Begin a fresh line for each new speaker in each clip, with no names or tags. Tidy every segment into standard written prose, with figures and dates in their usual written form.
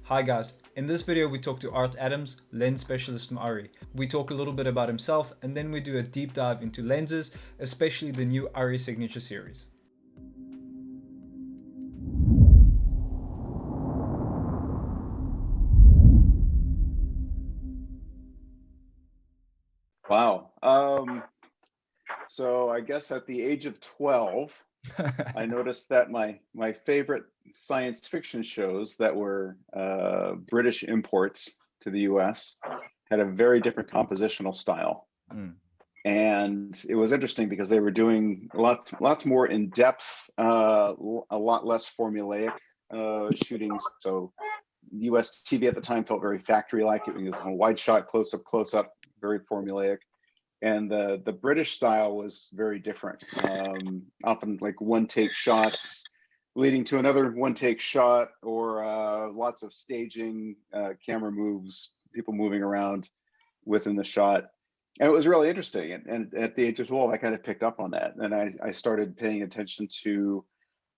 Hi guys, in this video we talk to Art Adams, lens specialist from Arri. We talk a little bit about himself and then we do a deep dive into lenses, especially the new Arri Signature series.
Wow. So I guess at the age of 12, I noticed that my favorite science fiction shows that were British imports to the US had a very different compositional style. And it was interesting because they were doing lots more in depth, a lot less formulaic shooting. So US TV at the time felt very factory-like. It was a wide shot, close up, very formulaic. And the British style was very different. Often like one take shots leading to another one take shot, or lots of staging, camera moves, people moving around within the shot. And it was really interesting. And at the age of 12, I kind of picked up on that. And I started paying attention to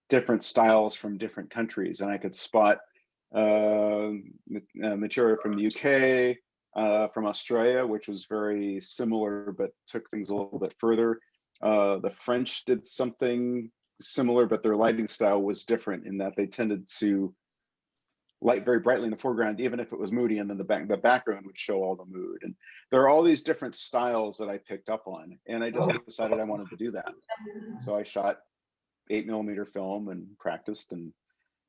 different styles from different countries. And I could spot material from the UK, from Australia, which was very similar, but took things a little bit further. The French did something similar, but their lighting style was different in that they tended to light very brightly in the foreground, even if it was moody, and then the background would show all the mood. And there are all these different styles that I picked up on, and I just decided I wanted to do that. So I shot 8mm film and practiced and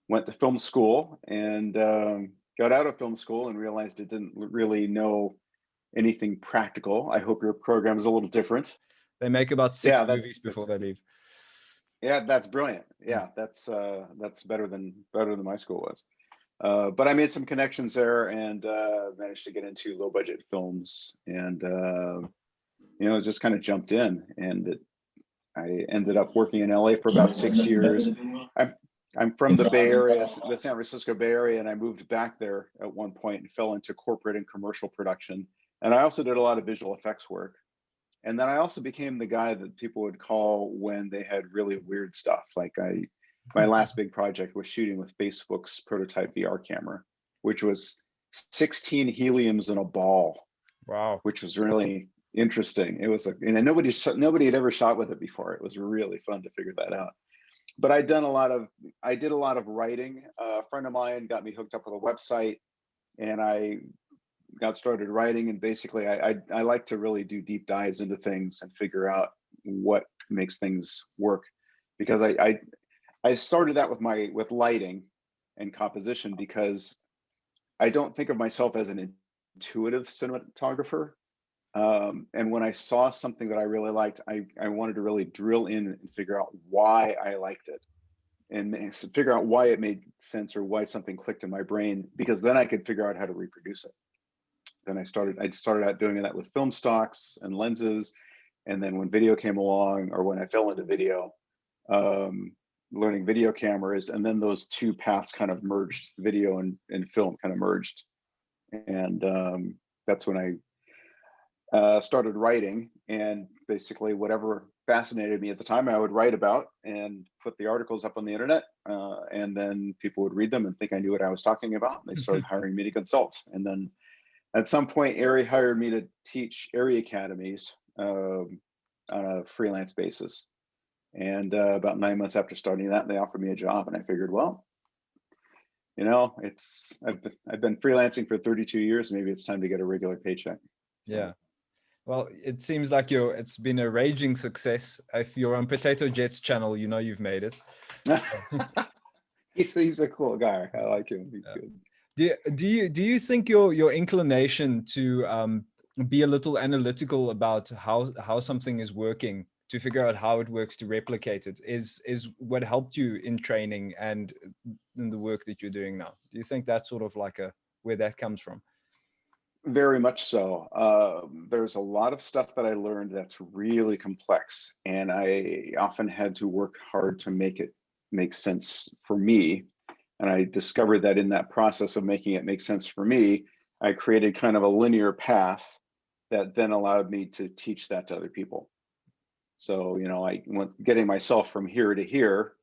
went to film school, and got out of film school and realized it didn't really know anything practical. I hope your program is a little different.
They make about six movies before they leave.
Yeah, that's brilliant. Yeah, that's better than my school was. But I made some connections there and managed to get into low budget films, and just kind of jumped in. And I ended up working in LA for about 6 years. I'm from the Bay Area, the San Francisco Bay Area, and I moved back there at one point and fell into corporate and commercial production. And I also did a lot of visual effects work. And then I also became the guy that people would call when they had really weird stuff. Like my last big project was shooting with Facebook's prototype VR camera, which was 16 heliums in a ball.
Wow.
Which was really interesting. It was like, and nobody had ever shot with it before. It was really fun to figure that out. But I did a lot of writing. A friend of mine got me hooked up with a website, and I got started writing. And basically, I like to really do deep dives into things and figure out what makes things work. Because I started that with lighting and composition, because I don't think of myself as an intuitive cinematographer. And when I saw something that I really liked, I wanted to really drill in and figure out why I liked it, and figure out why it made sense or why something clicked in my brain, because then I could figure out how to reproduce it. Then I started out doing that with film stocks and lenses. And then when video came along, or when I fell into video, learning video cameras, and then those two paths kind of merged, video and film kind of merged. And that's when I started writing, and basically whatever fascinated me at the time I would write about and put the articles up on the internet, and then people would read them and think I knew what I was talking about, and they started hiring me to consult. And then at some point Arri hired me to teach Arri academies on a freelance basis. And about 9 months after starting that, they offered me a job, and I figured, well, I've been freelancing for 32 years, maybe it's time to get a regular paycheck. So.
Yeah. Well, it seems like it's been a raging success. If you're on Potato Jet's channel, you've made it.
He's a cool guy. I like him. He's good.
Do you think your inclination to be a little analytical about how something is working, to figure out how it works, to replicate it, is what helped you in training and in the work that you're doing now? Do you think that's sort of like where that comes from?
Very much so. There's a lot of stuff that I learned that's really complex, and I often had to work hard to make it make sense for me. And I discovered that in that process of making it make sense for me, I created kind of a linear path that then allowed me to teach that to other people. So, I went getting myself from here to here.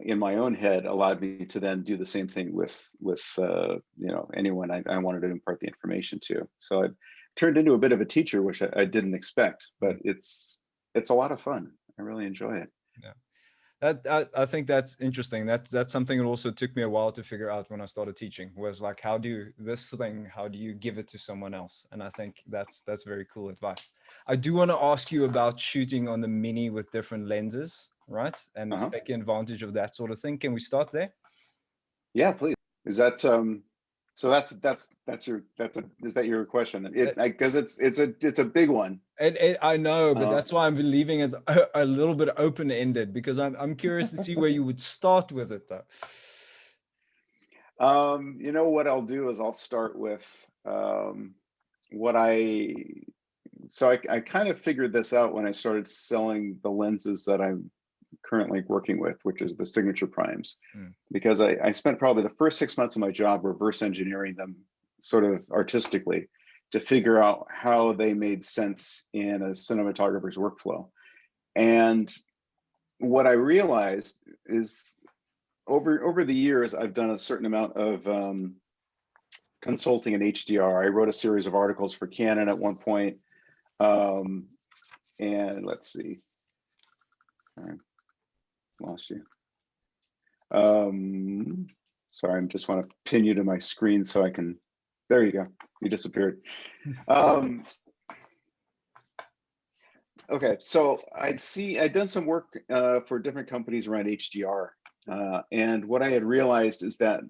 in my own head allowed me to then do the same thing with you know, anyone I wanted to impart the information to. So I turned into a bit of a teacher, which I didn't expect, but it's a lot of fun. I really enjoy it.
Yeah. I think that's interesting. That's something that also took me a while to figure out when I started teaching, was like, how do you, this thing, how do you give it to someone else? And I think that's very cool advice. I do want to ask you about shooting on the Mini with different lenses, right? And
Uh-huh.
taking advantage of that sort of thing. Can we start there?
Yeah, please. Is that so that's your is that your question? Because it's a big one.
I know, but
Uh,
that's why I'm leaving it a little bit open-ended, because I'm curious to see where you would start with it, though.
you know what I'll do is I'll start with what I kind of figured this out when I started selling the lenses that I'm currently working with, which is the signature primes, because I spent probably the first 6 months of my job reverse engineering them sort of artistically to figure out how they made sense in a cinematographer's workflow. And what I realized is over the years, I've done a certain amount of consulting in HDR. I wrote a series of articles for Canon at one point. And let's see, sorry, lost you. Sorry, I just want to pin you to my screen so I can, there you go, you disappeared. Okay, so I'd done some work for different companies around HDR. And what I had realized is that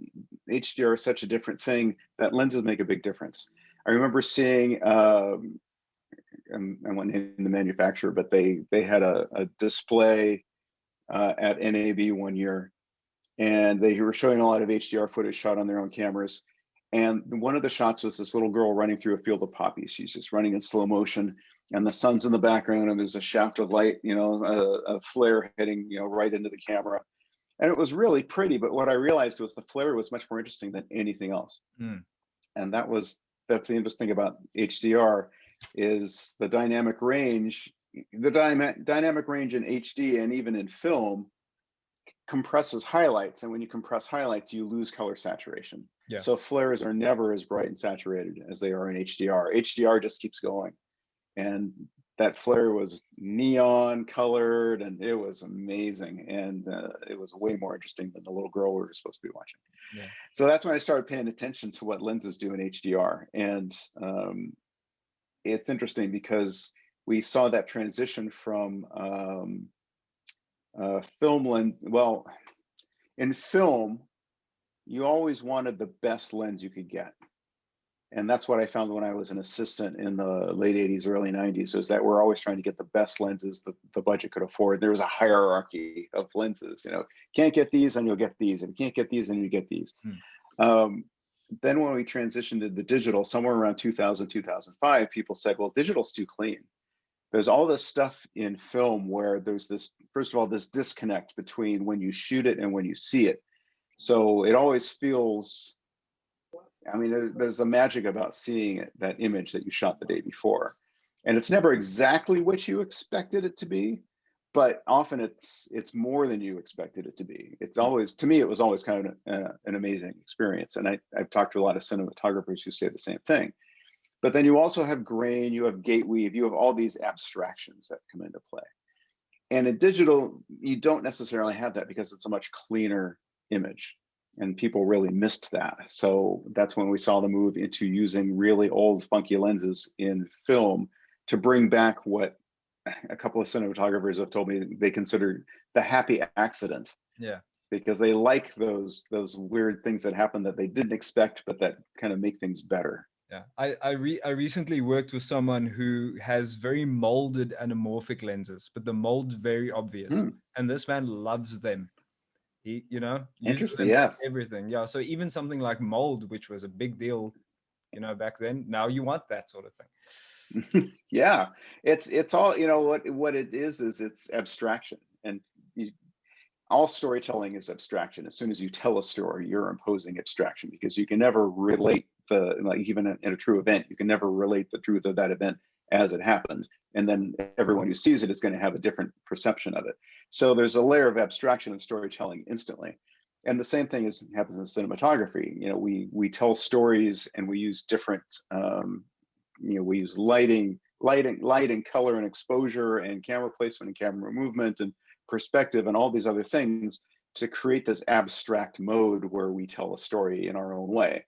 HDR is such a different thing that lenses make a big difference. I remember seeing, I won't name the manufacturer, but they had a display at NAB one year, and they were showing a lot of HDR footage shot on their own cameras. And one of the shots was this little girl running through a field of poppies. She's just running in slow motion, and the sun's in the background, and there's a shaft of light, you know, a flare hitting, you know, right into the camera. And it was really pretty, but what I realized was the flare was much more interesting than anything else. And that's the interesting about HDR, is the dynamic range. The dynamic range in HD and even in film compresses highlights, and when you compress highlights, you lose color saturation.
Yeah.
So flares are never as bright and saturated as they are in HDR. HDR just keeps going, and that flare was neon colored, and it was amazing, and it was way more interesting than the little girl we were supposed to be watching.
Yeah.
So that's when I started paying attention to what lenses do in HDR, and it's interesting because we saw that transition from film lens. Well, in film, you always wanted the best lens you could get. And that's what I found when I was an assistant in the late 80s, early 90s, was that we're always trying to get the best lenses the budget could afford. There was a hierarchy of lenses, you know, can't get these and you'll get these, and can't get these and you get these. Then when we transitioned to the digital, somewhere around 2000, 2005, people said, well, digital's too clean. There's all this stuff in film where there's this, first of all, this disconnect between when you shoot it and when you see it. So it always feels, I mean, there's a magic about seeing it, that image that you shot the day before. And it's never exactly what you expected it to be, but often it's more than you expected it to be. It's always, to me, it was always kind of an amazing experience. And I've talked to a lot of cinematographers who say the same thing. But then you also have grain, you have gate weave, you have all these abstractions that come into play. And in digital, you don't necessarily have that because it's a much cleaner image, and people really missed that. So that's when we saw the move into using really old funky lenses in film to bring back what a couple of cinematographers have told me they consider the happy accident.
Yeah.
Because they like those weird things that happen that they didn't expect, but that kind of make things better.
Yeah, I recently worked with someone who has very molded anamorphic lenses, but the mold's very obvious, and this man loves them. He, you know, uses
Interesting.
them for
Yes.
everything. Yeah, so even something like mold, which was a big deal, you know, back then, now you want that sort of thing.
Yeah, it's all, you know, what it is it's abstraction, and all storytelling is abstraction. As soon as you tell a story, you're imposing abstraction, because you can never relate like even in a true event, you can never relate the truth of that event as it happened. And then everyone who sees it is going to have a different perception of it. So there's a layer of abstraction and storytelling instantly. And the same thing happens in cinematography. You know, we tell stories, and we use different, we use lighting, color and exposure and camera placement and camera movement and perspective and all these other things to create this abstract mode where we tell a story in our own way.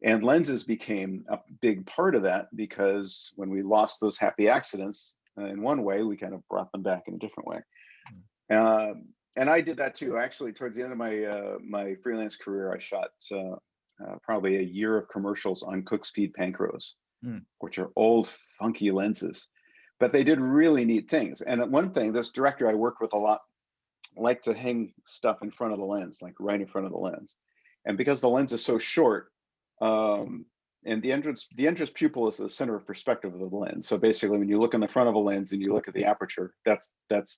And lenses became a big part of that, because when we lost those happy accidents in one way, we kind of brought them back in a different way. And I did that too. Actually, towards the end of my freelance career, I shot probably a year of commercials on Cook Speed Panchros, which are old, funky lenses, but they did really neat things. And one thing, this director I worked with a lot liked to hang stuff in front of the lens, like right in front of the lens. And because the lens is so short, and the entrance pupil is the center of perspective of the lens. So basically, when you look in the front of a lens and you look at the aperture, that's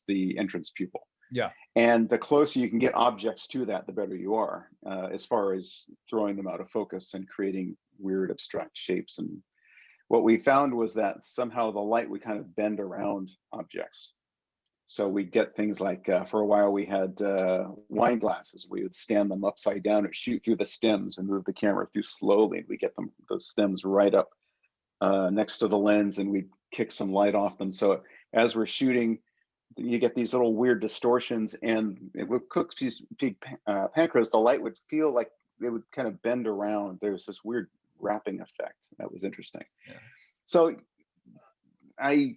the entrance pupil.
Yeah.
And the closer you can get objects to that, the better you are, as far as throwing them out of focus and creating weird abstract shapes. And what we found was that somehow the light would kind of bend around objects. So we get things like, for a while we had wine glasses. We would stand them upside down and shoot through the stems and move the camera through slowly. And we get those stems right up next to the lens, and we'd kick some light off them. So as we're shooting, you get these little weird distortions. And with Cook Speed Panchros, the light would feel like it would kind of bend around. There was this weird wrapping effect that was interesting.
Yeah.
So I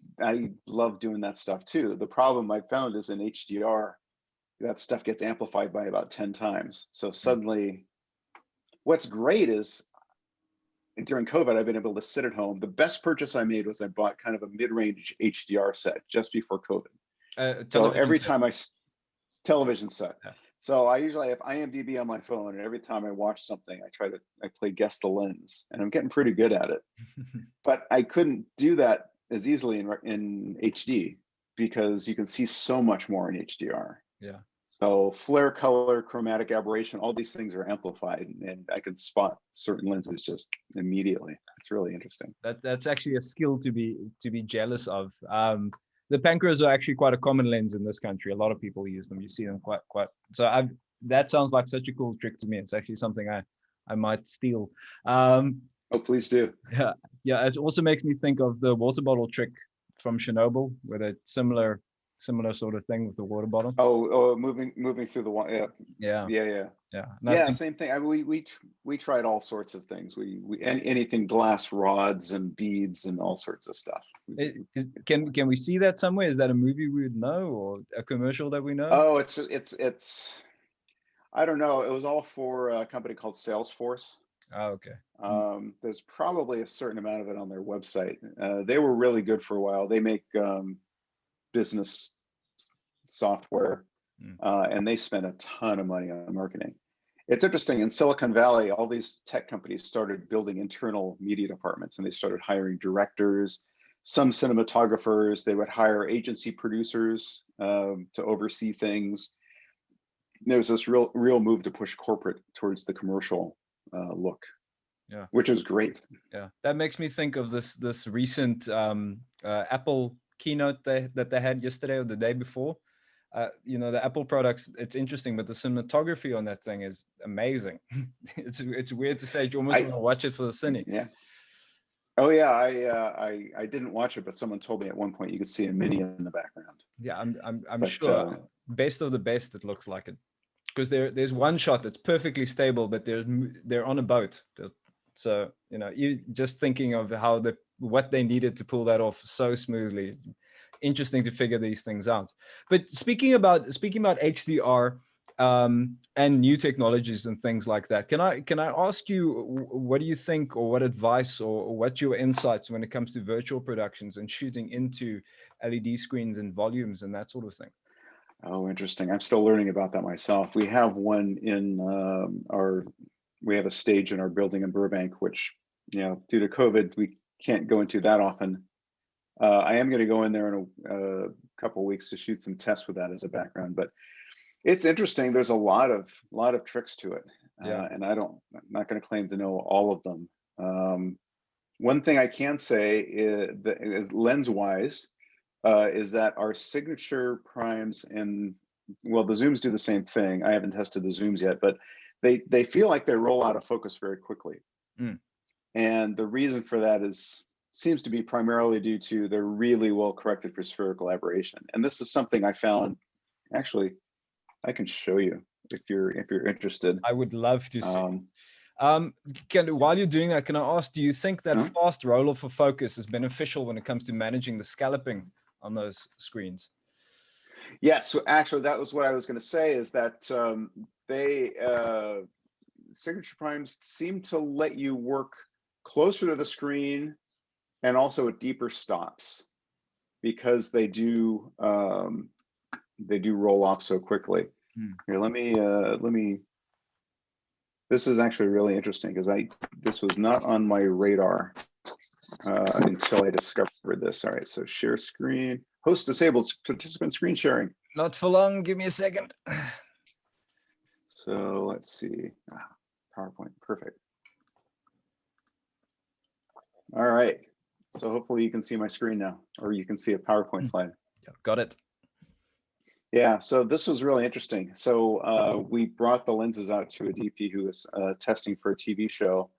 love doing that stuff too. The problem I found is in HDR, that stuff gets amplified by about 10 times. So suddenly, what's great is during COVID, I've been able to sit at home. The best purchase I made was I bought kind of a mid-range HDR set just before COVID. So every time television set. Yeah. So I usually have IMDb on my phone, and every time I watch something, I play guess the lens, and I'm getting pretty good at it. But I couldn't do that as easily in HD, because you can see so much more in HDR.
Yeah.
So flare, color, chromatic aberration, all these things are amplified, and I can spot certain lenses just immediately. It's really interesting.
That's actually a skill to be jealous of. The Panchros are actually quite a common lens in this country. A lot of people use them. You see them quite. So that sounds like such a cool trick to me. It's actually something I might steal.
Oh, please do.
Yeah. It also makes me think of the water bottle trick from Chernobyl, with a similar sort of thing with the water bottle.
Oh, moving through the water. Yeah. Same thing. We tried all sorts of things. We anything, glass rods and beads and all sorts of stuff.
Can we see that somewhere? Is that a movie we would know, or a commercial that we know?
Oh, it's I don't know. It was all for a company called Salesforce.
Oh, okay.
There's probably a certain amount of it on their website. They were really good for a while. They make business software, and they spent a ton of money on marketing. It's interesting, in Silicon Valley, all these tech companies started building internal media departments, and they started hiring directors, some cinematographers. They would hire agency producers to oversee things. There's this real move to push corporate towards the commercial look.
Yeah,
which is great.
Yeah, that makes me think of this recent Apple keynote that they had yesterday or the day before. The Apple products, it's interesting, but the cinematography on that thing is amazing. It's weird to say. You almost want to watch it for the cine.
Yeah. Oh yeah, I didn't watch it, but someone told me at one point you could see a Mini in the background.
Yeah, I'm sure. Best of the best, it looks like it, because there's one shot that's perfectly stable, but they're on a boat. So you just thinking of what they needed to pull that off so smoothly. Interesting to figure these things out. But speaking about HDR and new technologies and things like that, can I ask you, what do you think, or what advice, or what's your insights when it comes to virtual productions and shooting into LED screens and volumes and that sort of thing?
Oh, interesting. I'm still learning about that myself. We have one in we have a stage in our building in Burbank, which, due to COVID, we can't go into that often. I am going to go in there in a couple of weeks to shoot some tests with that as a background, but it's interesting. There's a lot of tricks to it, and I'm not going to claim to know all of them. One thing I can say is lens-wise, is that our signature primes and, well, the zooms do the same thing. I haven't tested the zooms yet, but they feel like they roll out of focus very quickly.
Mm.
And the reason for that seems to be primarily due to they're really well corrected for spherical aberration. And this is something I found, actually, I can show you if you're interested.
I would love to see. While you're doing that, can I ask, do you think that fast roll-off of focus is beneficial when it comes to managing the scalloping on those screens?
Yeah, so actually that was what I was going to say, is that signature primes seem to let you work closer to the screen and also at deeper stops, because they do roll off so quickly. Here, let me. This is actually really interesting, because this was not on my radar until I discovered this. All right, so share screen, host disabled, participant screen sharing.
Not for long. Give me a second.
So let's see. PowerPoint, perfect. All right. So hopefully you can see my screen now, or you can see a PowerPoint slide.
Yeah, got it.
Yeah, so this was really interesting. So we brought the lenses out to a DP who was testing for a TV show.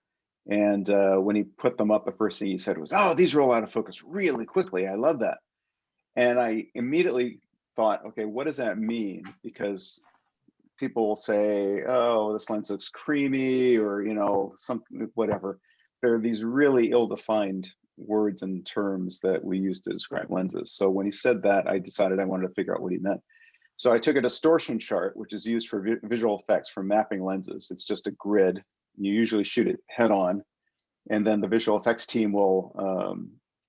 And when he put them up, the first thing he said was, "Oh, these roll out of focus really quickly. I love that." And I immediately thought, okay, what does that mean? Because people will say, "Oh, this lens looks creamy," or, you know, something, whatever. There are these really ill-defined words and terms that we use to describe lenses. So when he said that, I decided I wanted to figure out what he meant. So I took a distortion chart, which is used for visual effects for mapping lenses. It's just a grid. You usually shoot it head on, and then the visual effects team will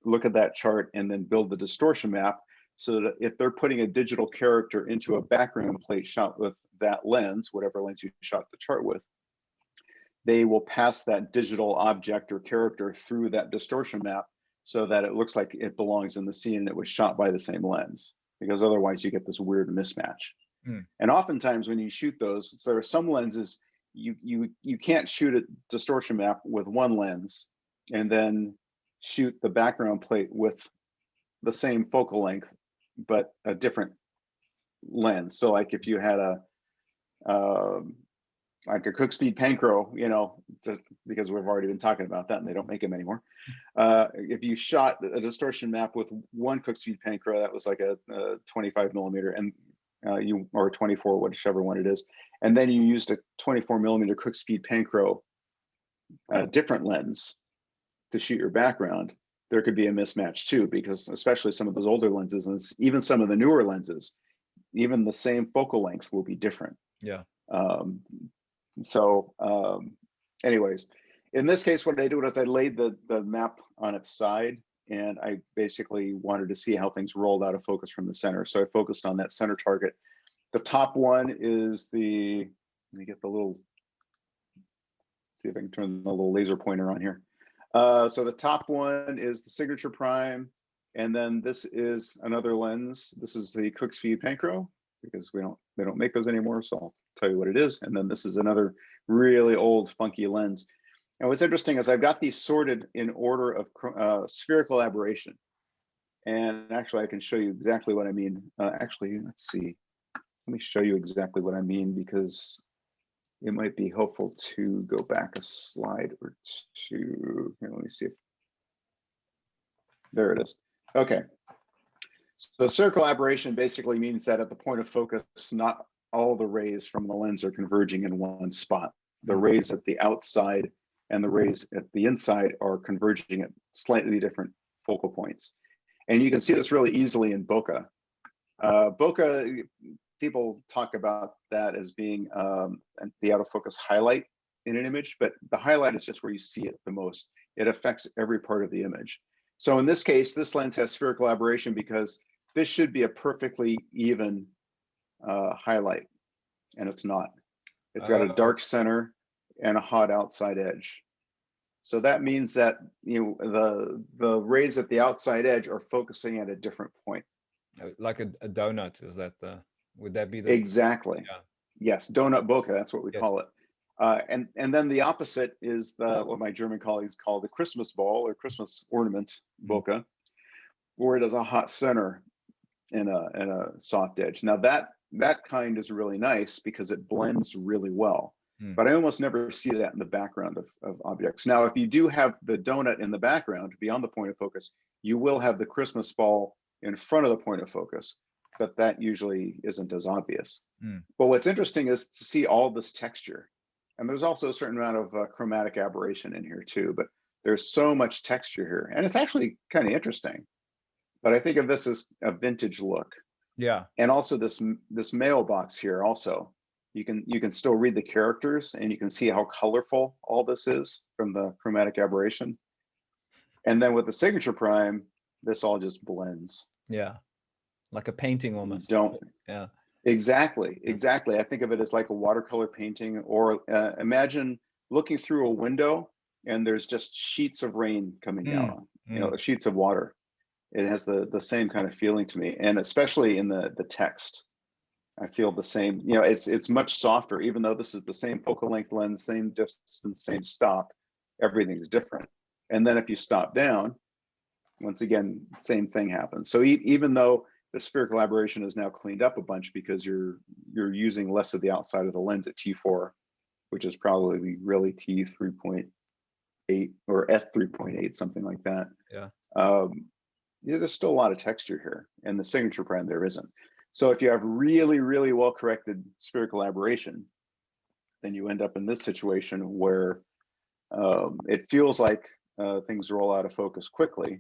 look at that chart and then build the distortion map, so that if they're putting a digital character into a background plate shot with that lens, whatever lens you shot the chart with, they will pass that digital object or character through that distortion map so that it looks like it belongs in the scene and it was shot by the same lens, because otherwise you get this weird mismatch. And oftentimes when you shoot those, there are some lenses you can't shoot a distortion map with one lens and then shoot the background plate with the same focal length but a different lens. So like if you had like a Cook Speed Panchro, you know, just because we've already been talking about that and they don't make them anymore. If you shot a distortion map with one Cook Speed Panchro, that was like a 25 millimeter, and or 24, whichever one it is, and then you used a 24 millimeter Cook Speed Panchro, different lens to shoot your background, there could be a mismatch too, because especially some of those older lenses and even some of the newer lenses, even the same focal length will be different.
Yeah.
Anyways, in this case, what I did was I laid the map on its side, and I basically wanted to see how things rolled out of focus from the center. So I focused on that center target. The top one is let me get the little, see if I can turn the little laser pointer on here. So the top one is the signature prime, and then this is another lens. This is the Cook Speed Panchro, because they don't make those anymore, so I'll tell you what it is. And then this is another really old funky lens. And what's interesting is I've got these sorted in order of spherical aberration. And actually I can show you exactly what I mean. Actually, let's see. Let me show you exactly what I mean, because it might be helpful to go back a slide or two. Here, let me see if, there it is. Okay. So circle aberration basically means that at the point of focus, not all the rays from the lens are converging in one spot. The rays at the outside and the rays at the inside are converging at slightly different focal points. And you can see this really easily in bokeh. Bokeh, people talk about that as being the out of focus highlight in an image, but the highlight is just where you see it the most. It affects every part of the image. So in this case, this lens has spherical aberration because this should be a perfectly even highlight, and it's not. It's got a dark center and a hot outside edge. So that means that, you know, the rays at the outside edge are focusing at a different point.
Like a donut, is that would that be the?
Exactly.
Yeah.
Yes, donut bokeh, that's what we call it. And then the opposite is what my German colleagues call the Christmas ball or Christmas ornament bokeh, where it has a hot center and a soft edge. Now that kind is really nice because it blends really well. But I almost never see that in the background of objects. Now, if you do have the donut in the background beyond the point of focus, you will have the Christmas ball in front of the point of focus, but that usually isn't as obvious. But what's interesting is to see all this texture. And there's also a certain amount of chromatic aberration in here too, but there's so much texture here. And it's actually kind of interesting. But I think of this as a vintage look.
Yeah.
And also this mailbox here also. You can still read the characters and you can see how colorful all this is from the chromatic aberration. And then with the signature prime, this all just blends.
Yeah. Like a painting almost. Yeah.
Exactly. I think of it as like a watercolor painting, or imagine looking through a window and there's just sheets of rain coming down, sheets of water. It has the same kind of feeling to me. And especially in the text, I feel the same. It's much softer, even though this is the same focal length lens, same distance, same stop, everything's different. And then if you stop down, once again, same thing happens. So even though the spherical aberration is now cleaned up a bunch because you're using less of the outside of the lens at T4, which is probably really T3.8 or F3.8, something like that.
Yeah.
There's still a lot of texture here, and the signature prime there isn't. So if you have really, really well-corrected spherical aberration, then you end up in this situation where it feels like things roll out of focus quickly,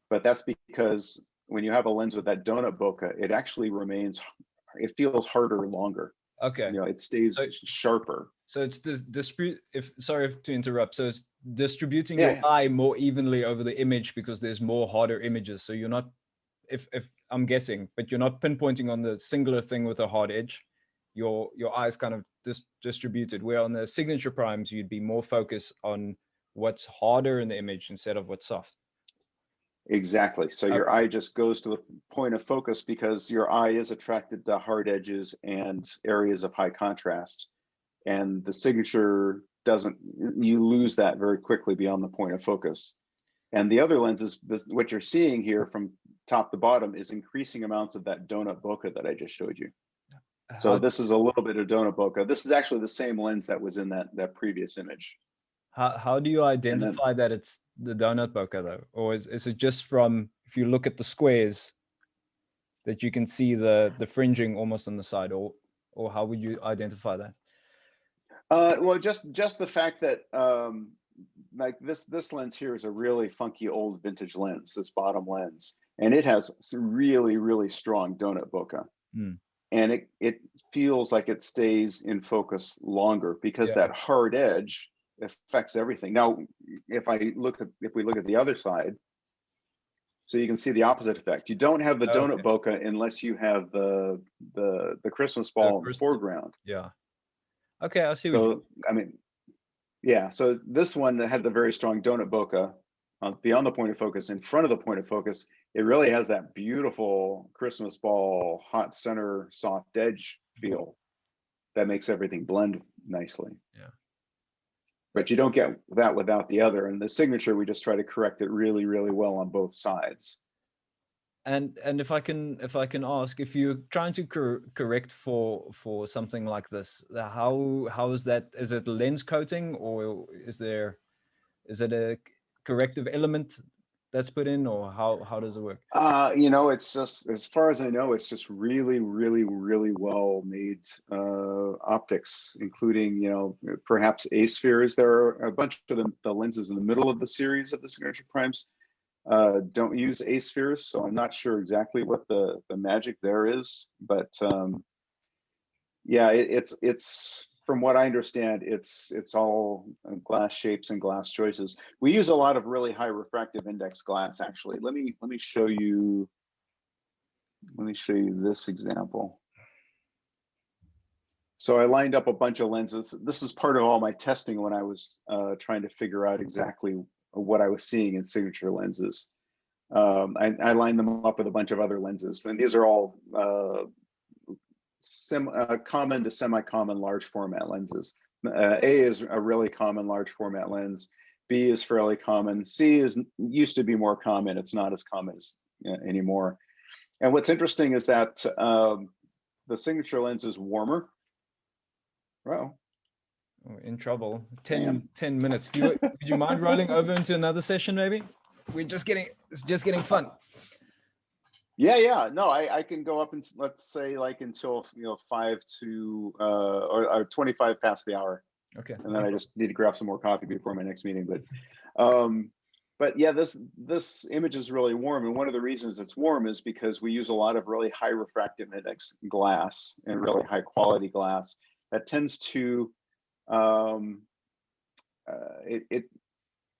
but that's because when you have a lens with that donut bokeh, it actually it feels harder longer.
Okay.
It stays sharper.
So it's sorry to interrupt. So it's distributing your eye more evenly over the image because there's more harder images. So you're not, if I'm guessing, but you're not pinpointing on the singular thing with a hard edge. Your eye's kind of distributed. Where on the signature primes, you'd be more focused on what's harder in the image instead of what's soft.
Exactly. So your eye just goes to the point of focus because your eye is attracted to hard edges and areas of high contrast. And the signature doesn't, you lose that very quickly beyond the point of focus. And the other lenses, what you're seeing here from top to bottom is increasing amounts of that donut bokeh that I just showed you. So this is a little bit of donut bokeh. This is actually the same lens that was in that previous image.
How do you identify that it's the donut bokeh though? Or is it just from, if you look at the squares, that you can see the fringing almost on the side, or how would you identify that?
Well, just the fact that like this lens here is a really funky old vintage lens, this bottom lens, and it has some really, really strong donut bokeh. And it feels like it stays in focus longer because that hard edge affects everything. Now, if we look at the other side, so you can see the opposite effect. You don't have the donut bokeh unless you have the Christmas ball in the foreground.
Yeah. Okay, I see.
So I mean, yeah. So this one that had the very strong donut bokeh beyond the point of focus, in front of the point of focus, it really has that beautiful Christmas ball, hot center, soft edge feel that makes everything blend nicely.
Yeah.
But you don't get that without the other. And the signature, we just try to correct it really, really well on both sides.
And if I can ask, if you're trying to correct for something like this, how is that? Is it lens coating, or is it a corrective element that's put in, or how does it work?
It's just, as far as I know, it's just really, really, really well made optics, including, perhaps A-spheres. There are a bunch of the lenses in the middle of the series of the signature primes don't use A-spheres, so I'm not sure exactly what the magic there is, but yeah, it's from what I understand, it's all glass shapes and glass choices. We use a lot of really high refractive index glass, actually. Let me show you this example. So I lined up a bunch of lenses. This is part of all my testing when I was trying to figure out exactly what I was seeing in signature lenses. I lined them up with a bunch of other lenses, and these are all common to semi-common large format lenses. A is a really common large format lens. B is fairly common. C is used to be more common. It's not as common as anymore. And what's interesting is that the signature lens is warmer. Well,
oh, in trouble. 10 minutes. Would you mind rolling over into another session maybe? It's just getting fun.
Yeah. No, I can go up and let's say like until 5 to or 25 past the hour.
Okay.
And then I just need to grab some more coffee before my next meeting. But yeah, this image is really warm, and one of the reasons it's warm is because we use a lot of really high refractive index glass and really high quality glass that tends to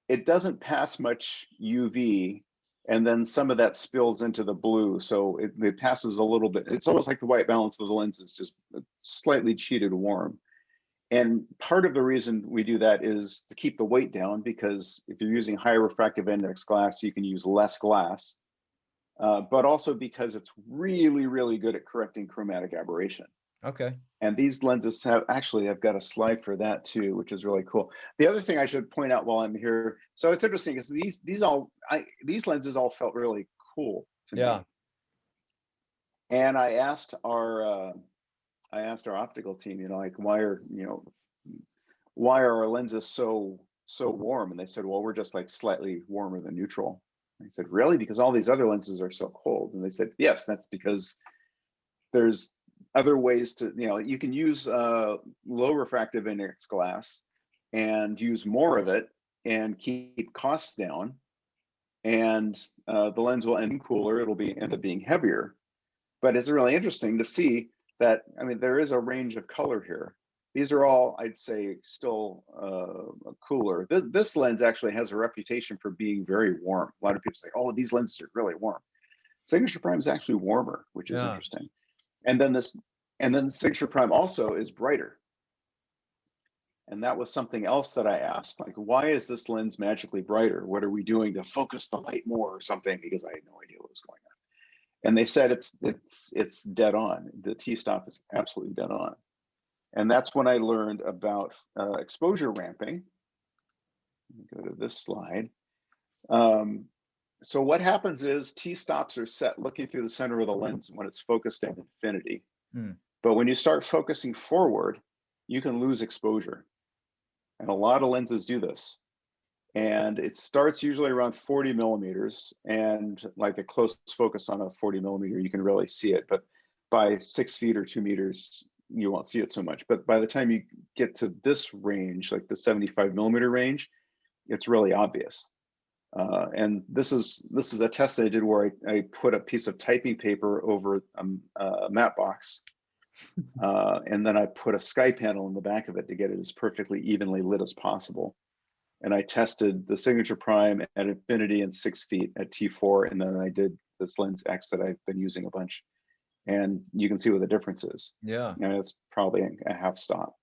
it doesn't pass much UV, and then some of that spills into the blue, so it passes a little bit. It's almost like the white balance of the lens is just slightly cheated warm. And part of the reason we do that is to keep the weight down, because if you're using higher refractive index glass, you can use less glass, but also because it's really, really good at correcting chromatic aberration.
Okay.
And these lenses I've got a slide for that too, which is really cool. The other thing I should point out while I'm here, so it's interesting because these lenses all felt really cool to me. And I asked our optical team, like, why are our lenses so warm? And they said, well, we're just like slightly warmer than neutral. I said, really? Because all these other lenses are so cold. And they said, yes, that's because there's other ways to, you can use low refractive index glass and use more of it and keep costs down. And the lens will end cooler. It'll end up being heavier. But it's really interesting to see that, there is a range of color here. These are all, I'd say, still cooler. This lens actually has a reputation for being very warm. A lot of people say, oh, these lenses are really warm. Signature Prime is actually warmer, which is interesting. And then the Signature Prime also is brighter. And that was something else that I asked, like, why is this lens magically brighter? What are we doing to focus the light more or something? Because I had no idea what was going on. And they said it's dead on. The t-stop is absolutely dead on. And that's when I learned about exposure ramping. Let me go to this slide. So what happens is t-stops are set looking through the center of the lens when it's focused at infinity. But when you start focusing forward, you can lose exposure. And a lot of lenses do this. And it starts usually around 40 millimeters, and like a close focus on a 40 millimeter, you can really see it. But by 6 feet or 2 meters, you won't see it so much. But by the time you get to this range, like the 75 millimeter range, it's really obvious. And this is a test I did where I put a piece of typing paper over a matte box, and then I put a sky panel in the back of it to get it as perfectly evenly lit as possible. And I tested the Signature Prime at infinity and 6 feet at T4, and then I did this lens X that I've been using a bunch, and you can see what the difference is.
Yeah,
and it's probably a half stop.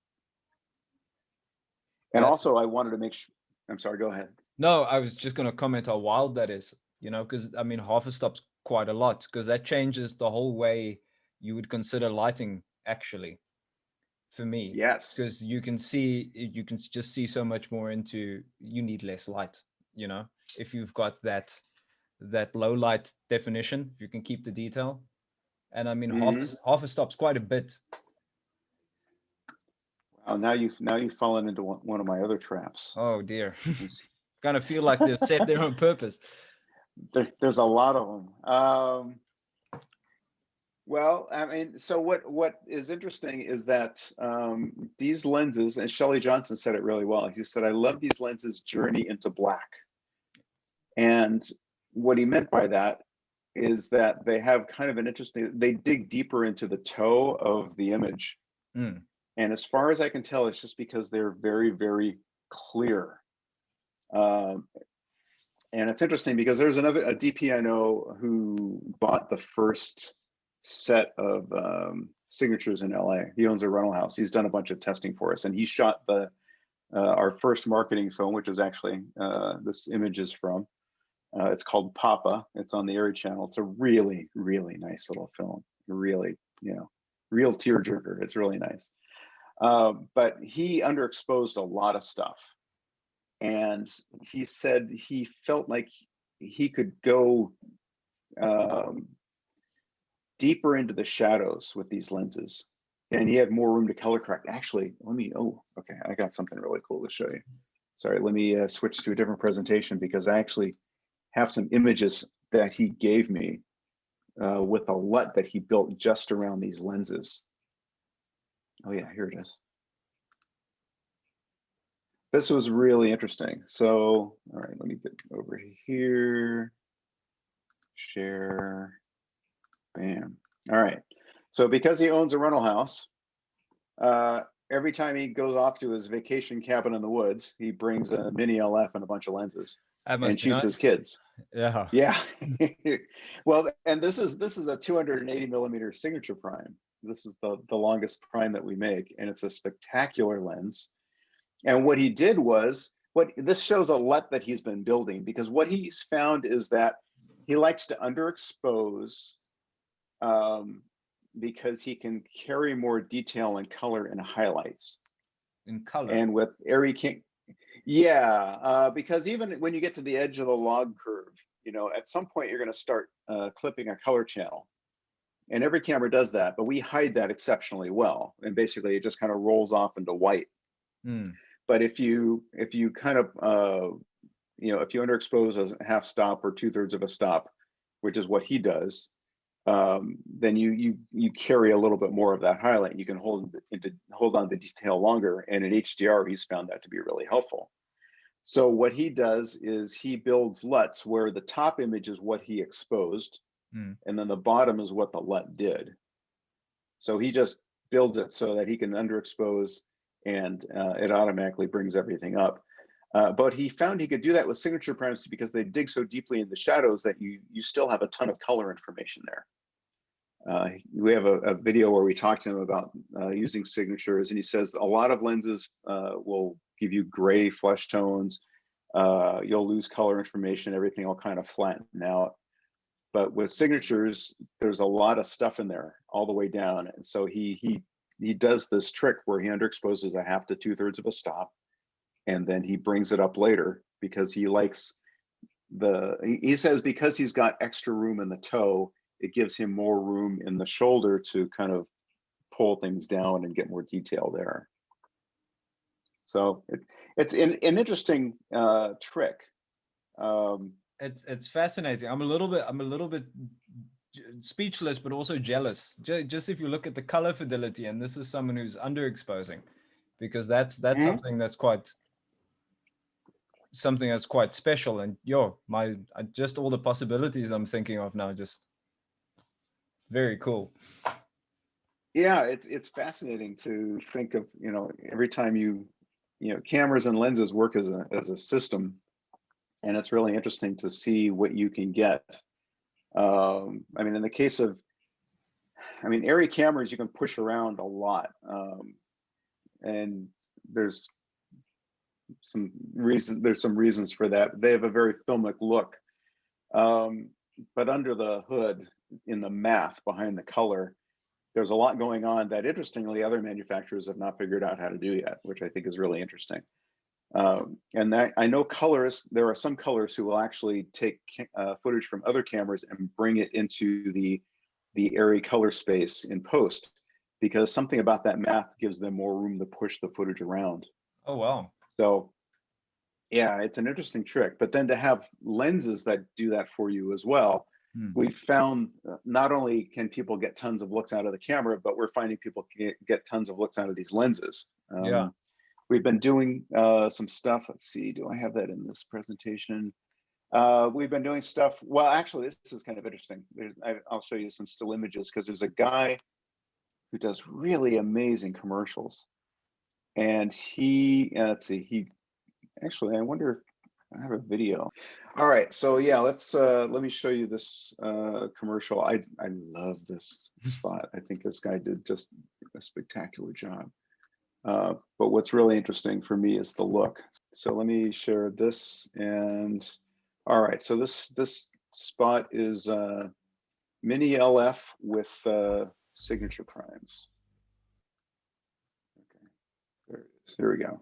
And also, I wanted to make sure. I'm sorry. Go ahead.
No, I was just going to comment how wild that is. Because half a stop's quite a lot, because that changes the whole way you would consider lighting. Actually, for me,
yes,
because you can just see so much more into. You need less light, if you've got that low light definition, if you can keep the detail. And half a stop's quite a bit.
Wow, now you've fallen into one of my other traps.
Oh dear. Kind of feel like they've set their own purpose.
There's a lot of them. Well, so what is interesting is that these lenses, and Shelley Johnson said it really well. He said, I love these lenses journey into black. And what he meant by that is that they have kind of an interesting, they dig deeper into the toe of the image. And as far as I can tell, it's just because they're very, very clear. And it's interesting because there's a DP I know who bought the first set of signatures in LA. He owns a rental house. He's done a bunch of testing for us, and he shot our first marketing film, which is actually this image is from. It's called Papa. It's on the Arri channel. It's a really, really nice little film. Really, real tearjerker. It's really nice. But he underexposed a lot of stuff. And he said he felt like he could go deeper into the shadows with these lenses, and he had more room to color correct. Actually, okay, I got something really cool to show you. Sorry, let me switch to a different presentation, because I actually have some images that he gave me with a LUT that he built just around these lenses. Oh yeah, here it is. This was really interesting. So, all right, let me get over here, share, bam. All right, so because he owns a rental house, every time he goes off to his vacation cabin in the woods, he brings a mini LF and a bunch of lenses and shoots his kids.
Yeah.
Yeah. Well, and this is a 280 millimeter signature prime. This is the longest prime that we make, and it's a spectacular lens. And what he did was, this shows a LUT that he's been building, because what he's found is that he likes to underexpose, because he can carry more detail and color and highlights.
In color.
And with Arri King, yeah, because even when you get to the edge of the log curve, at some point you're going to start clipping a color channel. And every camera does that, but we hide that exceptionally well. And basically it just kind of rolls off into white. But if you kind of, if you underexpose a half stop or 2/3 of a stop, which is what he does, then you carry a little bit more of that highlight. You can hold on to detail longer, and in HDR he's found that to be really helpful. So what he does is he builds LUTs where the top image is what he exposed, and then the bottom is what the LUT did. So he just builds it so that he can underexpose, and it automatically brings everything up. But he found he could do that with signature primes because they dig so deeply in the shadows that you still have a ton of color information there. We have a video where we talk to him about using signatures, and he says a lot of lenses will give you gray flesh tones. You'll lose color information, everything will kind of flatten out. But with signatures, there's a lot of stuff in there all the way down. And so he does this trick where he underexposes a half to 2/3 of a stop, and then he brings it up later, because he likes he says because he's got extra room in the toe, it gives him more room in the shoulder to kind of pull things down and get more detail there. So it's an interesting trick.
It's fascinating. I'm a little bit speechless, but also jealous. Just if you look at the color fidelity, and this is someone who's underexposing, because that's something that's quite special. And just all the possibilities I'm thinking of now, just very cool.
Yeah, it's fascinating to think of, every time cameras and lenses work as a system, and it's really interesting to see what you can get. I mean, in the case of, Arri cameras, you can push around a lot, and there's some reasons for that. They have a very filmic look, but under the hood, in the math behind the color, there's a lot going on that, interestingly, other manufacturers have not figured out how to do yet, which I think is really interesting. And that, I know there are some colors who will actually take footage from other cameras and bring it into the Arri color space in post, because something about that math gives them more room to push the footage around.
Oh, wow.
So yeah, it's an interesting trick. But then to have lenses that do that for you as well, we've found not only can people get tons of looks out of the camera, but we're finding people can get tons of looks out of these lenses.
Yeah.
We've been doing some stuff. Let's see, do I have that in this presentation? We've been doing stuff. Well, actually, this is kind of interesting. I'll show you some still images, because there's a guy who does really amazing commercials. And let's see, actually, I wonder if I have a video. All right, so yeah, let me show you this commercial. I love this spot. I think this guy did just a spectacular job. But what's really interesting for me is the look. So let me share this. And all right, so this spot is mini LF with signature primes. Okay. Here we go.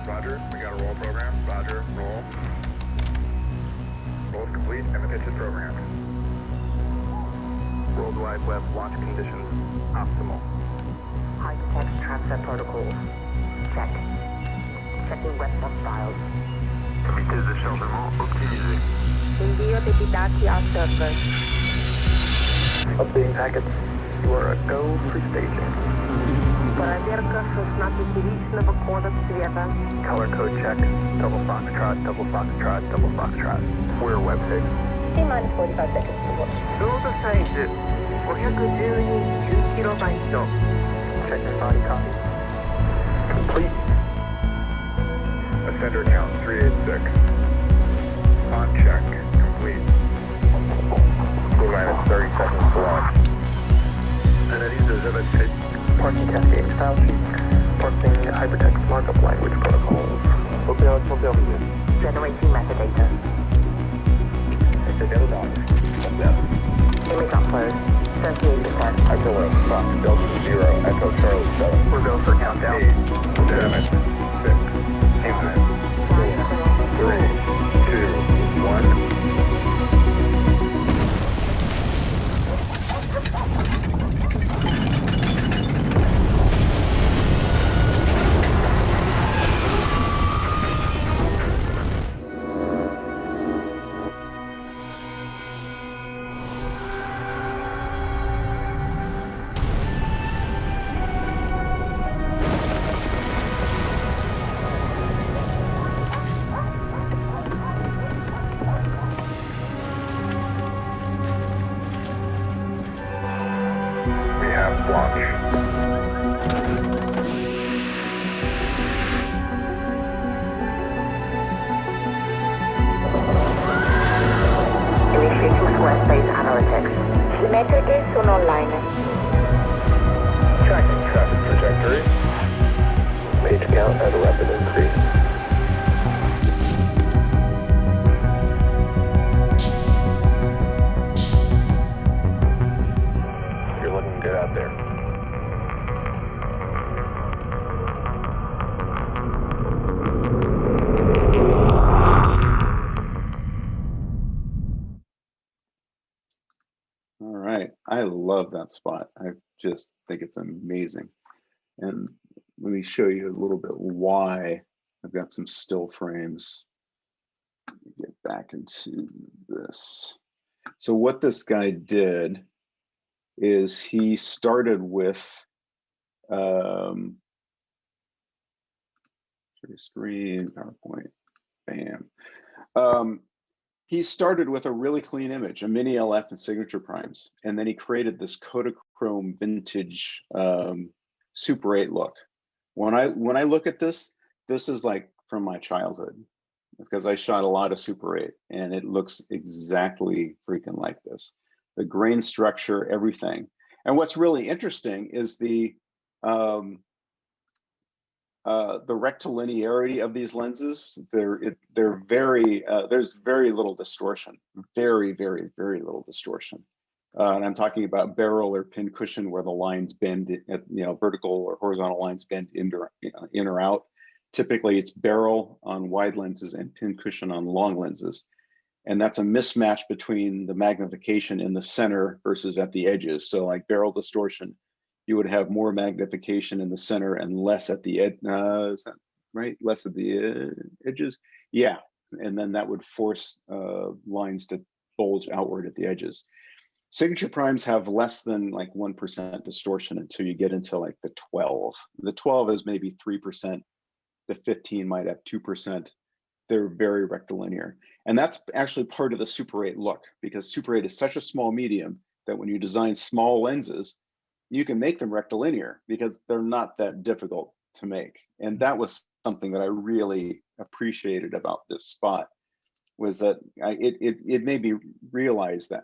Roger, we got a roll program. Roger, roll. Roll is complete and the pitch is programmed. World Wide Web launch conditions optimal.
Hypertext transfer protocols. Check. Checking website files.
Vitesse de chargement optimisée.
Envío de dati al server.
Updating packets. You are a go for staging.
Проверка шестнадцатиличного кода цвета.
Color code check. Double foxtrot, double foxtrot, double foxtrot. We're web safe.
T-minus 45 seconds to watch. Load size 512 kilobytes.
Check your body copy. Complete. Ascender count 386. On check. Complete. T-minus 30 seconds to launch. Analyse de JavaScript. Parsing cascade style sheet. Parsing hypertext markup language protocols. Opération terminée.
Generating metadata. Image upload. 38%.
Hyperlink. Fox Delta 0. Echo Charlie 7. We're go for countdown. 8, 7, 6, 5, 4, 3, 2, 1. We have launch.
Initiating Squarespace Analytics. Le metriche sono online.
Tracking traffic trajectory. Page count at a rapid increase. You're looking good out there.
All right, I love that spot. I just think it's amazing. And let me show you a little bit why. I've got some still frames. Get back into this. So what this guy did is he started with share screen, PowerPoint, bam. He started with a really clean image, a mini LF and signature primes, and then he created this Kodachrome vintage Super 8 look. When I look at this is like from my childhood, because I shot a lot of Super 8, and it looks exactly freaking like this. The grain structure, everything. And what's really interesting is the rectilinearity of these lenses. They're very there's very little distortion, very little distortion. And I'm talking about barrel or pin cushion where the lines bend at, vertical or horizontal lines bend in or out. Typically it's barrel on wide lenses and pin cushion on long lenses. And that's a mismatch between the magnification in the center versus at the edges. So like barrel distortion, you would have more magnification in the center and less at the edge. Is that right? Less at the edges? Yeah. And then that would force lines to bulge outward at the edges. Signature primes have less than like 1% distortion until you get into like the 12. The 12 is maybe 3%. The 15 might have 2%. They're very rectilinear. And that's actually part of the Super 8 look, because Super 8 is such a small medium that when you design small lenses, you can make them rectilinear because they're not that difficult to make. And that was something that I really appreciated about this spot, was that it made me realize that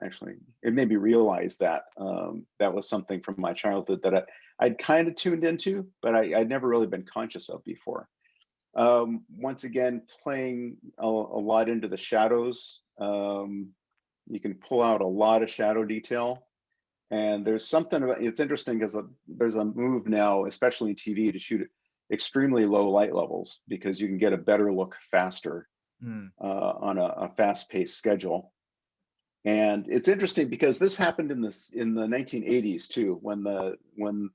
that was something from my childhood that I'd kind of tuned into, but I'd never really been conscious of before. Once again, playing a lot into the shadows. You can pull out a lot of shadow detail. And there's something about, it's interesting because there's a move now, especially in TV, to shoot at extremely low light levels because you can get a better look faster on a fast-paced schedule. And it's interesting because this happened in the 1980s too, when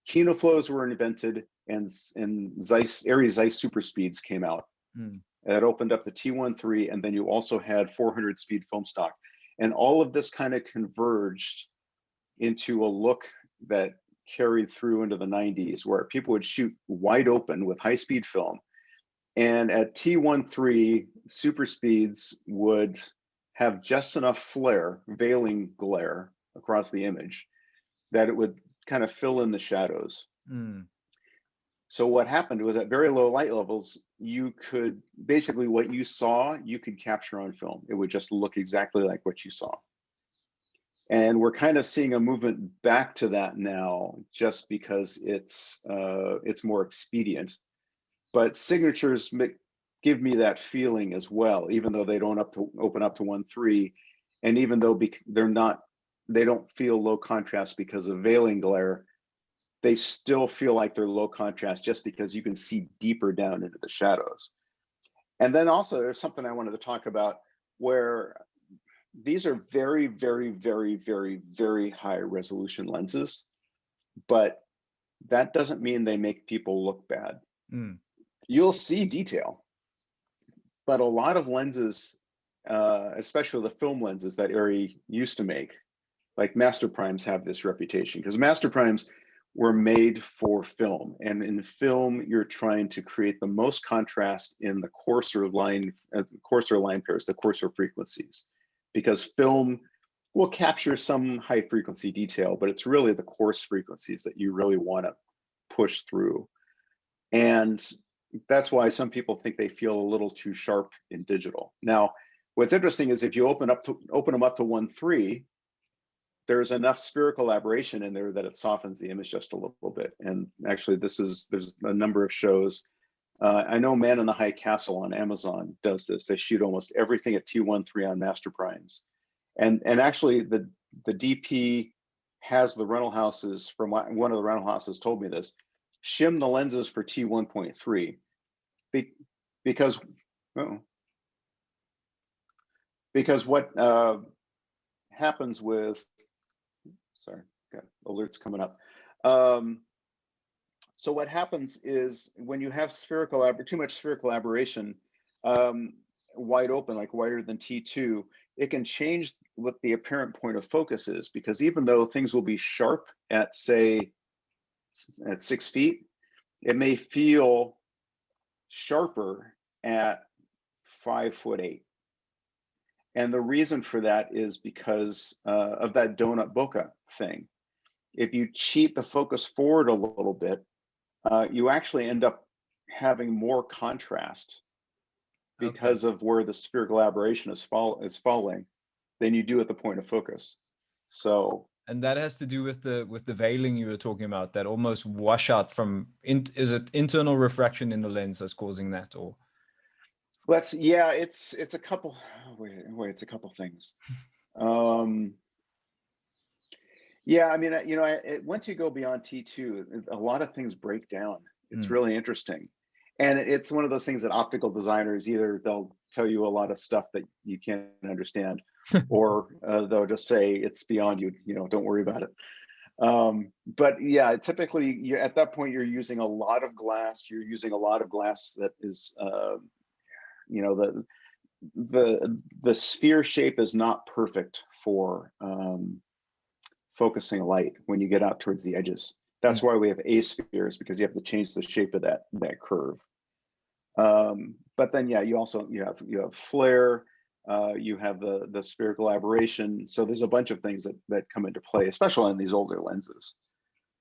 kinoflows were invented and Arri Zeiss super speeds came out. It opened up the T13, and then you also had 400 speed film stock, and all of this kind of converged into a look that carried through into the 90s, where people would shoot wide open with high speed film. And at T13, super speeds would have just enough flare, veiling glare across the image that it would kind of fill in the shadows. So what happened was at very low light levels, you could basically, what you saw, you could capture on film. It would just look exactly like what you saw. And we're kind of seeing a movement back to that now, just because it's more expedient. But signatures give me that feeling as well, even though they don't open up to 1.3, and even though they don't feel low contrast because of veiling glare, they still feel like they're low contrast just because you can see deeper down into the shadows. And then also there's something I wanted to talk about where these are very, very, very, very, very high resolution lenses, but that doesn't mean they make people look bad. You'll see detail, but a lot of lenses, especially the film lenses that Arri used to make, like master primes, have this reputation because master primes were made for film, and in film you're trying to create the most contrast in the coarser line pairs, the coarser frequencies, because film will capture some high frequency detail, but it's really the coarse frequencies that you really want to push through. And that's why some people think they feel a little too sharp in digital. Now, what's interesting is if you open them up to 1.3, there's enough spherical aberration in there that it softens the image just a little bit. And actually, there's a number of shows. I know Man in the High Castle on Amazon does this. They shoot almost everything at T13 on master primes. And actually, the DP has the rental houses, from one of the rental houses told me this, shim the lenses for T1.3 because what happens with, sorry, got alerts coming up. So what happens is when you have too much spherical aberration, wide open, like wider than T2, it can change what the apparent point of focus is, because even though things will be sharp at, say, at 6 feet, it may feel sharper at 5'8". And the reason for that is because of that donut bokeh thing. If you cheat the focus forward a little bit, you actually end up having more contrast because of where the spherical aberration is falling than you do at the point of focus. So, and
that has to do with the veiling you were talking about, that almost washout from is it internal refraction in the lens that's causing that, or?
It's a couple. Wait, it's a couple things. Yeah, I mean, once you go beyond T2, a lot of things break down. It's really interesting. And it's one of those things that optical designers, either they'll tell you a lot of stuff that you can't understand, or they'll just say it's beyond you, don't worry about it. But yeah, typically at that point, you're using a lot of glass. You're using a lot of glass that is, the sphere shape is not perfect for focusing light when you get out towards the edges. That's why we have A-spheres, because you have to change the shape of that curve. But then, yeah, you have flare, you have the spherical aberration. So there's a bunch of things that come into play, especially on these older lenses.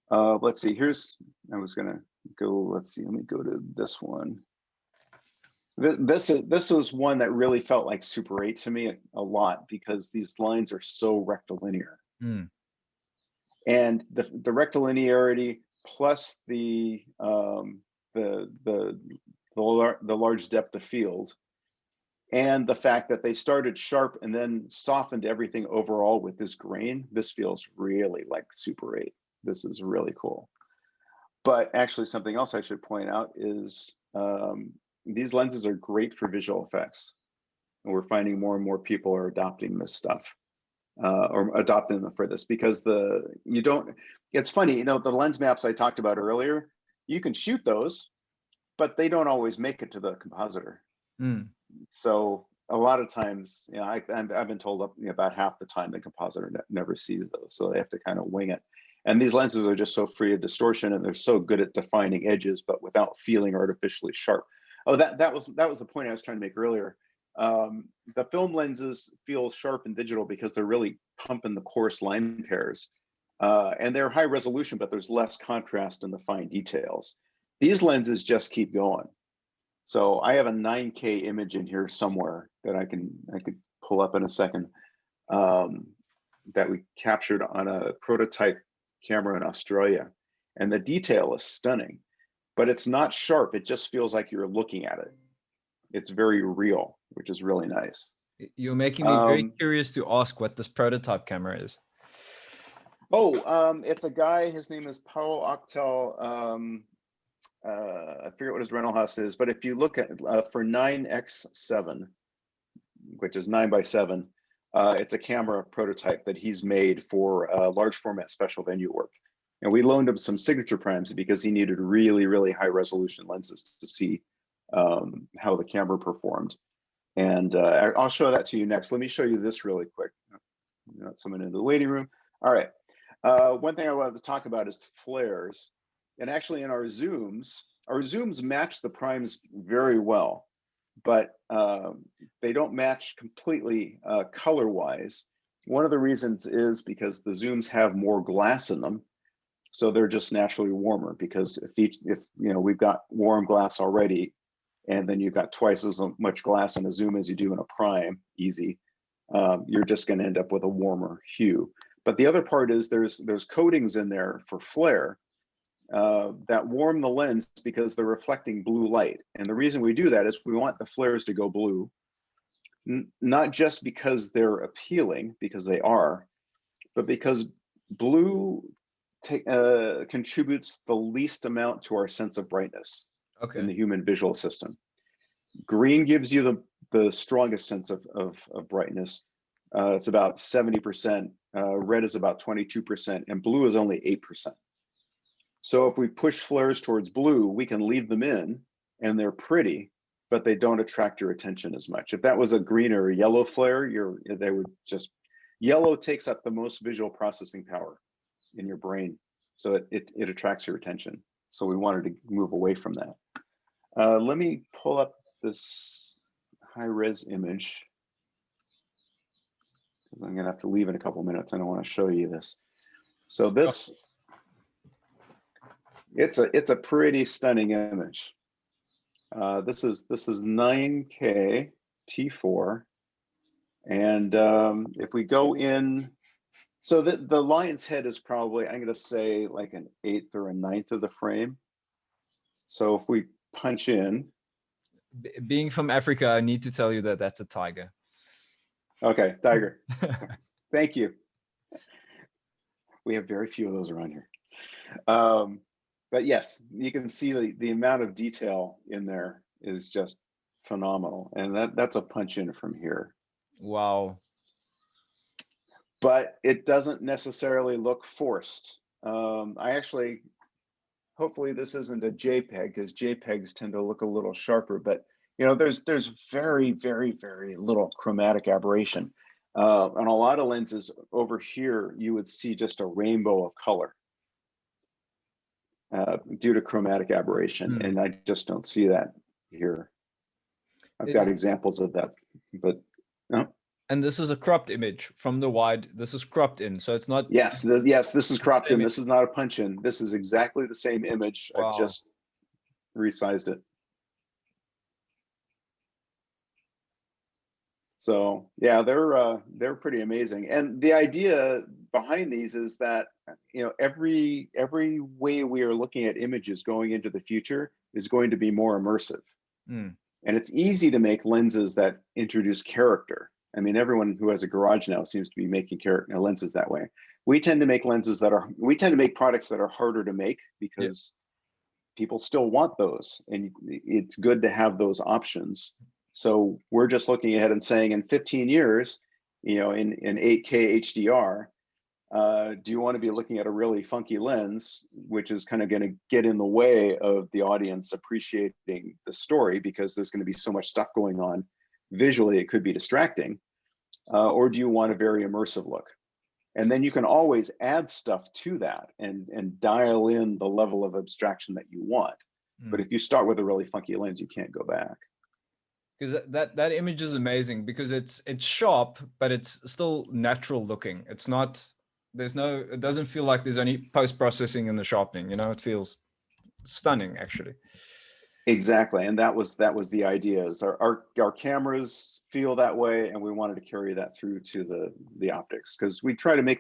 Let's see. I was gonna go. Let's see. Let me go to this one. This was one that really felt like Super 8 to me a lot, because these lines are so rectilinear. And the rectilinearity plus the the large depth of field, and the fact that they started sharp and then softened everything overall with this grain. This feels really like Super 8. This is really cool. But actually, something else I should point out is these lenses are great for visual effects. And we're finding more and more people are adopting this stuff, or adopting them for this, because it's funny, the lens maps I talked about earlier, you can shoot those, but they don't always make it to the compositor. So a lot of times, I've been told about half the time the compositor never sees those, so they have to kind of wing it. And these lenses are just so free of distortion, and they're so good at defining edges, but without feeling artificially sharp. Oh, that was the point I was trying to make earlier. The film lenses feel sharp and digital because they're really pumping the coarse line pairs, and they're high resolution, but there's less contrast in the fine details. These lenses just keep going. So I have a 9K image in here somewhere that I could pull up in a second, that we captured on a prototype camera in Australia, and the detail is stunning, but it's not sharp. It just feels like you're looking at it. It's very real, which is really nice.
You're making me very curious to ask what this prototype camera is.
It's a guy, his name is Paul Octel. I forget what his rental house is, but if you look at for 9x7, which is 9x7, it's a camera prototype that he's made for large format special venue work. And we loaned him some signature primes because he needed really, really high resolution lenses to see how the camera performed. And I'll show that to you next. Let me show you this really quick. Got someone into the waiting room. All right. One thing I wanted to talk about is flares. And actually in our zooms match the primes very well, but they don't match completely color-wise. One of the reasons is because the zooms have more glass in them, so they're just naturally warmer. Because if we've got warm glass already, and then you've got twice as much glass in a zoom as you do in a prime, easy, you're just going to end up with a warmer hue. But the other part is there's coatings in there for flare that warm the lens because they're reflecting blue light. And the reason we do that is we want the flares to go blue, not just because they're appealing, because they are, but because blue contributes the least amount to our sense of brightness in the human visual system. Green gives you the strongest sense of brightness. It's about 70%, red is about 22%, and blue is only 8%. So if we push flares towards blue, we can leave them in, and they're pretty, but they don't attract your attention as much. If that was a green or a yellow flare, yellow takes up the most visual processing power in your brain, so it attracts your attention. So we wanted to move away from that. Let me pull up this high-res image, because I'm gonna have to leave in a couple minutes, and I want to show you this. So this, it's a pretty stunning image. This is 9K T4, and if we go in, so the lion's head is probably, I'm going to say, like an 1/8 or a 1/9 of the frame. So if we punch in,
being from Africa, I need to tell you that that's a tiger.
Okay, tiger. Thank you. We have very few of those around here. But yes, you can see the amount of detail in there is just phenomenal. And that's a punch in from here.
Wow.
But it doesn't necessarily look forced. Hopefully this isn't a JPEG, because JPEGs tend to look a little sharper, but there's very, very, very little chromatic aberration. On a lot of lenses over here, you would see just a rainbow of color due to chromatic aberration, and I just don't see that here. I've got examples of that, but no.
And this is a cropped image from the wide. This is cropped in, so it's not.
Yes, this is cropped in. This is not a punch in. This is exactly the same image.
Wow.
I've just resized it. So yeah, they're pretty amazing. And the idea behind these is that every way we are looking at images going into the future is going to be more immersive.
Mm.
And it's easy to make lenses that introduce character. I mean, everyone who has a garage now seems to be making lenses that way. We tend to make products that are harder to make because people still want those, and it's good to have those options. So we're just looking ahead and saying, in 15 years, in 8K HDR, do you want to be looking at a really funky lens, which is kind of going to get in the way of the audience appreciating the story because there's going to be so much stuff going on visually, it could be distracting, or do you want a very immersive look? And then you can always add stuff to that and dial in the level of abstraction that you want. But if you start with a really funky lens, you can't go back.
Because that image is amazing because it's sharp, but it's still natural looking. It's not, it doesn't feel like there's any post-processing in the sharpening, it feels stunning actually.
Exactly, and that was the idea. Is our cameras feel that way, and we wanted to carry that through to the optics, because we try to make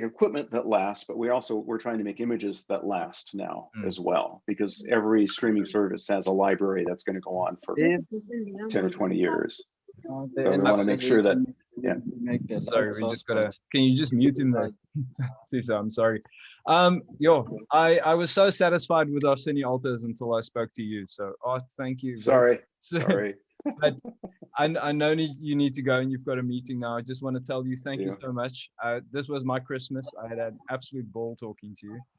equipment that lasts, but we're trying to make images that last now as well, because every streaming service has a library that's going to go on for 10 or 20 years. So we want to make sure that,
Sorry, we just gotta. Can you just mute him there? Cesar, I'm sorry. I was so satisfied with our Cine Altas until I spoke to you. So, thank you.
Sorry.
But I know you need to go and you've got a meeting now. I just want to tell you thank you so much. This was my Christmas. I had an absolute ball talking to you.